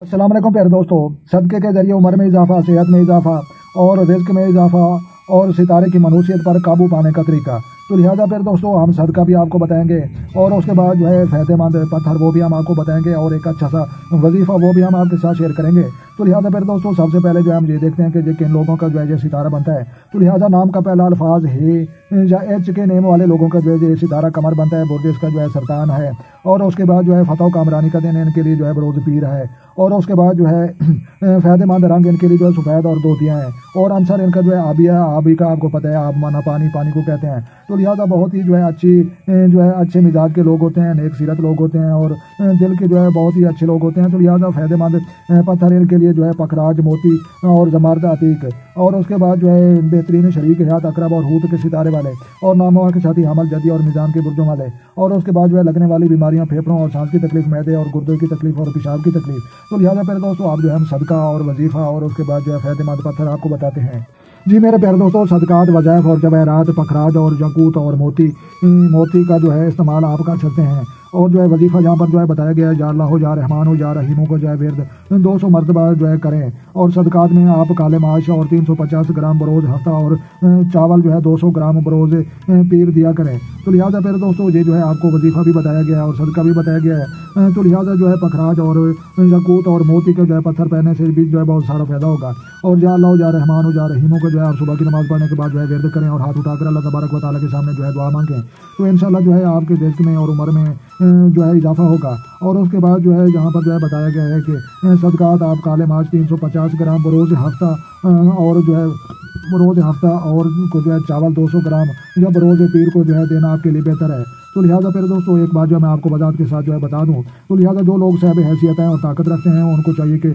अस्सलाम वालेकुम प्यारे दोस्तों। सदक़े के जरिए उम्र में इजाफा, सेहत में इजाफा और रिज़्क़ में इजाफा और सितारे की मनूसियत पर काबू पाने का तरीका। तो लिहाजा फिर दोस्तों हम सदका भी आपको बताएंगे और उसके बाद जो है फ़ायदेमंद पत्थर वो भी हम आपको बताएंगे और एक अच्छा सा वजीफ़ा वो भी हम आपके साथ शेयर करेंगे। तो लिहाजा फिर दोस्तों सबसे पहले जो है हम ये देखते हैं कि किन लोगों का जो है ये सितारा बनता है। तो लिहाजा नाम का पहला अल्फाज है या एच के नेम वाले लोगों का जो है सितारा कमर बनता है, बुर्ज इसका जो है सरतान है और उसके बाद जो है फतह कामरानी का दिन इनके लिए जो है बरोज़ पीर है और उसके बाद जो है फ़ायदेमंद रंग इनके लिए जो है सफ़ेद और धोतियाँ हैं और अंसर इनका जो है आबिया, आबी का आपको पता है आब माना पानी, पानी को कहते हैं। तो लिहाजा बहुत ही जो है अच्छे मिजाज के लोग होते हैं, नेक सीरत लोग होते हैं और दिल के जो है बहुत ही अच्छे लोग होते हैं। तो लिहाजा फ़ायदेमंद पत्थर इनके लिए जो है पखराज, मोती और जमारत अतीक और उसके बाद जो है बेहतरीन शरीक हयात, अकरब और हूत के सितारे वाले और नामवा के साथी हमल, जदी और मिजान के बुर्जों वाले और उसके बाद जो है लगने वाली बीमारियां, फेफड़ों और सांस की तकलीफ, मैदे और गुर्दे की तकलीफ और पेशाब की तकलीफ। तो लिहाजा पहले दोस्तों आप जो है हम सदका और वजीफ़ा और उसके बाद जो है फ़ायदेमंद पत्थर आपको बताते हैं। जी मेरे प्यारे दोस्तों, सदकात, वज़ाइफ और जवाहरात, पखराज और यकूत और मोती का जो है इस्तेमाल आप कर सकते हैं। और जो है वजीफ़ा जहाँ पर जो है बताया गया है या अल्लाह हो, या रहमान हो, या रहीमों को जो है विर्द 200 मरतबा जो है करें। और सदकात में आप काले माश और 350 ग्राम बरोज़ हफ्ता और चावल जो है 200 ग्राम बरोज़ पीर दिया करें। तो लिहाजा फिर दोस्तों ये जो है आपको वजीफ़ा भी बताया गया है और सदका भी बताया गया है। तो लिहाजा जो है पखराज और यकूत और मोती के जो है पत्थर पहनने से भी जो है बहुत सारा फ़ायदा होगा। और या अल्लाह हो, या रहमान हो, या रहीमों को जो है आप सुबह की नमाज़ पढ़ने के बाद जो है विर्द करें और हाथ उठाकर अल्लाह तबारक व तआला के सामने जो है दुआ मांगें। तो इंशाअल्लाह जो है आपके रिज़्क़ में और उम्र में जो है इजाफा होगा। और उसके बाद जो है यहाँ पर जो है बताया गया है कि सदकात आप काले माश 350 ग्राम बरोज़ हफ्ता और जो है बरोज़ हफ्ता और को जो है चावल 200 ग्राम या बरोज़ पीर को जो है देना आपके लिए बेहतर है। तो लिहाजा फिर दोस्तों एक बात जो मैं आपको वजाहत के साथ जो है बता दूं, तो लिहाजा जो लोग साहब हैसियत हैं और ताकत रखते हैं उनको चाहिए कि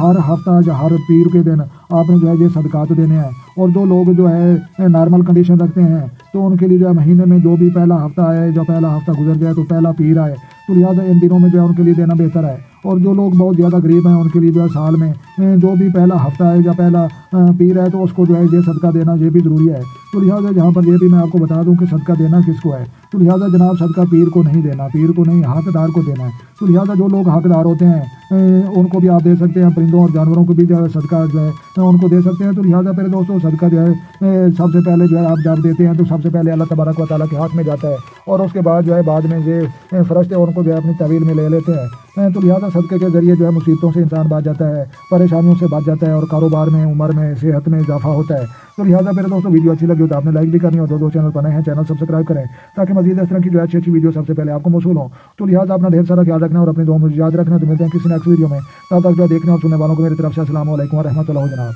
हर हफ्ता या हर पीर के दिन आपने जो है ये सदकात देने हैं। और जो लोग जो है नॉर्मल कंडीशन रखते हैं तो उनके लिए जो है महीने में जो भी पहला हफ्ता आए, जो पहला हफ्ता गुजर जाए तो पहला पीर आए, तो लिहाजा इन दिनों में जो है उनके लिए देना बेहतर है। और जो लोग बहुत ज़्यादा गरीब हैं उनके लिए जो है साल में जो भी पहला हफ्ता है या पहला पीर है तो उसको जो है ये सदका देना ये भी ज़रूरी है। तो लिहाजा यहाँ पर ये भी मैं आपको बता दूं कि सदका देना किसको है। तो लिहाजा जनाब सदका पीर को नहीं देना, पीर को नहीं, हकदार को देना है। तो लिहाजा जो लोग हकदार होते हैं उनको भी आप दे सकते हैं, परिंदों और जानवरों को भी जो है सदका जो है उनको दे सकते हैं। तो लिहाजा फिर दोस्तों सदका जो है सबसे पहले जो है आप जब देते हैं तो सबसे पहले अल्लाह तबारक व तआला के हाथ में जाता है और उसके बाद जो है बाद में ये फरिश्ते उनको जो है अपनी तवील में ले लेते हैं। तो लिहाजा सदक़े के ज़रिए जो है मुसीबतों से इंसान बच जाता है, परेशानियों से बच जाता है और कारोबार में, उम्र में, सेहत में इजाफा होता है। तो लिहाजा मेरे दोस्तों वीडियो अच्छी लगी हो तो आपने लाइक भी करनी हो, जो चैनल पर नए हैं चैनल सब्सक्राइब करें ताकि मज़ीद इस तरह की जो अच्छी अच्छी वीडियो सबसे पहले आपको मौसूल हो। तो लिहाजा अपना ढेर सारा ख्याल रखना और अपनी दुआ मुझे याद रखना। तो मिलते हैं किसी नेक्स्ट वीडियो में, तब तक जो देखने और सुनने वालों को मेरी तरफ से अस्सलाम वालेकुम व रहमतुल्लाह जनाब।